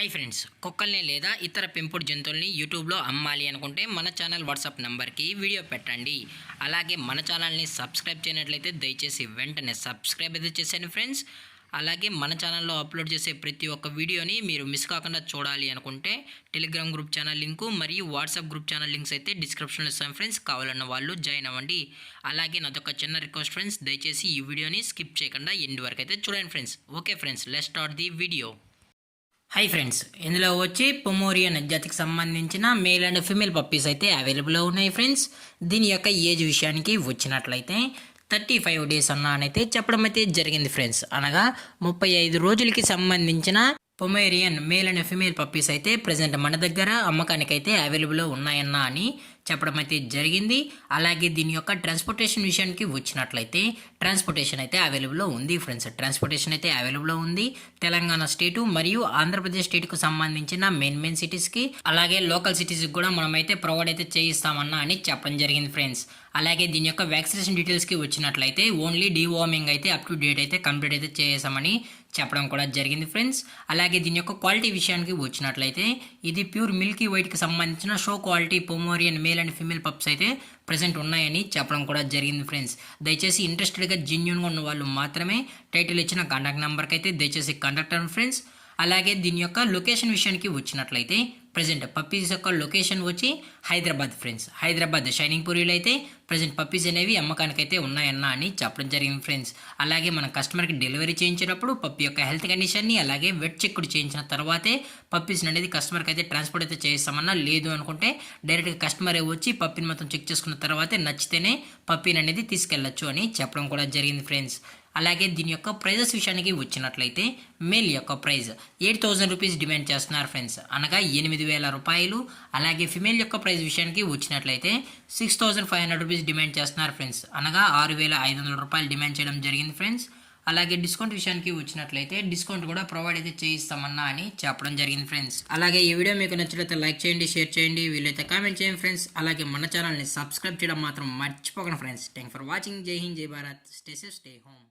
Hi friends, కుక్కల్ని లేదా ఇతర పెంపుడు జంతువుల్ని యూట్యూబ్లో అమ్మాలి అనుకుంటే మన ఛానల్ వాట్సాప్ నెంబర్కి వీడియో పెట్టండి. అలాగే మన ఛానల్ని సబ్స్క్రైబ్ చేయనట్లయితే దయచేసి వెంటనే సబ్స్క్రైబ్ అయితే చేసేయండి ఫ్రెండ్స్. అలాగే మన ఛానల్లో అప్లోడ్ చేసే ప్రతి ఒక్క వీడియోని మీరు మిస్ కాకుండా చూడాలి అనుకుంటే టెలిగ్రామ్ గ్రూప్ ఛానల్ లింకు మరియు వాట్సాప్ గ్రూప్ ఛానల్ లింక్స్ అయితే డిస్క్రిప్షన్లో ఇస్తాను ఫ్రెండ్స్. కావాలన్న వాళ్ళు జాయిన్ అవ్వండి. అలాగే నాదొక చిన్న రిక్వెస్ట్ ఫ్రెండ్స్, దయచేసి ఈ వీడియోని స్కిప్ చేయకుండా ఎండ్ వరకు అయితే చూడండి friends. Okay friends, let's start the video. Hi friends, ఇందులో వచ్చి పొమోరియన్ జాతికి సంబంధించిన మేల్ అండ్ ఫీమేల్ పప్పీస్ అయితే అవైలబుల్లో ఉన్నాయి ఫ్రెండ్స్. దీని యొక్క ఏజ్ విషయానికి వచ్చినట్లయితే 35 డేస్ అన్నానైతే చెప్పడం అయితే జరిగింది ఫ్రెండ్స్. అనగా 35 రోజులకి సంబంధించిన Pomeranian male and female puppies అయితే ప్రజెంట్ మన దగ్గర అమ్మకానికైతే అవైలబుల్లో ఉన్నాయన్నా అని చెప్పడం అయితే జరిగింది. అలాగే దీని యొక్క ట్రాన్స్పోర్టేషన్ విషయానికి వచ్చినట్లయితే ట్రాన్స్పోర్టేషన్ అయితే అవైలబుల్లో ఉంది ఫ్రెండ్స్. ట్రాన్స్పోర్టేషన్ అయితే అవైలబుల్లో ఉంది. తెలంగాణ స్టేటు మరియు ఆంధ్రప్రదేశ్ స్టేట్కు సంబంధించిన మెయిన్ సిటీస్కి అలాగే లోకల్ సిటీస్కి కూడా మనమైతే ప్రొవైడ్ అయితే చేయిస్తామన్నా అని చెప్పడం జరిగింది ఫ్రెండ్స్. అలాగే దీని యొక్క వ్యాక్సినేషన్ డీటెయిల్స్కి వచ్చినట్లయితే ఓన్లీ డీవార్మింగ్ అయితే అప్ టు డేట్ అయితే కంప్లీట్ అయితే చేసామని చెప్పడం కూడా జరిగింది ఫ్రెండ్స్. అలాగే దీని యొక్క క్వాలిటీ విషయానికి వచ్చినట్లయితే ఇది ప్యూర్ మిల్కీ వైట్కి సంబంధించిన show quality Pomeranian male and female pups అయితే ప్రజెంట్ ఉన్నాయని చెప్పడం కూడా జరిగింది ఫ్రెండ్స్. దయచేసి ఇంట్రెస్టెడ్గా జెన్యూన్గా ఉన్న వాళ్ళు మాత్రమే టైటిల్ ఇచ్చిన కాంటాక్ట్ నెంబర్కి అయితే దయచేసి కాంటాక్ట్ అవ్వండి ఫ్రెండ్స్. అలాగే దీని యొక్క లొకేషన్ విషయానికి వచ్చినట్లయితే ప్రజెంట్ పప్పీస్ యొక్క లొకేషన్ వచ్చి హైదరాబాద్ ఫ్రెండ్స్. హైదరాబాద్ షైనింగ్ పూరిలో అయితే ప్రజెంట్ పప్పీస్ అనేవి అమ్మకానికైతే ఉన్నాయన్నా అని చెప్పడం జరిగింది ఫ్రెండ్స్. అలాగే మన కస్టమర్కి డెలివరీ చేయించేటప్పుడు పప్పి యొక్క హెల్త్ కండిషన్ని అలాగే వెట్ చెక్ చేయించిన తర్వాతే పప్పీస్ అనేది కస్టమర్కి అయితే ట్రాన్స్పోర్ట్ అయితే చేస్తామన్నా. లేదు అనుకుంటే డైరెక్ట్గా కస్టమరే వచ్చి పప్పిని మొత్తం చెక్ చేసుకున్న తర్వాతే నచ్చితేనే పప్పీని అనేది తీసుకెళ్ళచ్చు అని చెప్పడం కూడా జరిగింది ఫ్రెండ్స్. అలాగే దీని యొక్క ప్రైజెస్ విషయానికి వచ్చినట్లయితే మేల్ యొక్క ప్రైజ్ 8,000 రూపీస్ డిమాండ్ చేస్తున్నారు ఫ్రెండ్స్, అనగా 8,000 రూపాయలు. అలాగే ఫిమేల్ యొక్క ప్రైజ్ విషయానికి వచ్చినట్లయితే 6,500 రూపీస్ డిమాండ్ చేస్తున్నారు ఫ్రెండ్స్, అనగా 6,500 రూపాయలు డిమాండ్ చేయడం జరిగింది ఫ్రెండ్స్. అలాగే డిస్కౌంట్ విషయానికి వచ్చినట్లయితే డిస్కౌంట్ కూడా ప్రొవైడ్ అయితే చేయిస్తామన్నా అని చెప్పడం జరిగింది ఫ్రెండ్స్. అలాగే ఈ వీడియో మీకు నచ్చినట్లయితే లైక్ చేయండి, షేర్ చేయండి, వీలైతే కామెంట్ చేయండి ఫ్రెండ్స్. అలాగే మన ఛానల్ని సబ్స్క్రైబ్ చేయడం మాత్రం మర్చిపోకండి ఫ్రెండ్స్. Thank for watching. జై హింద్, జై Bharat. Stay safe, stay home.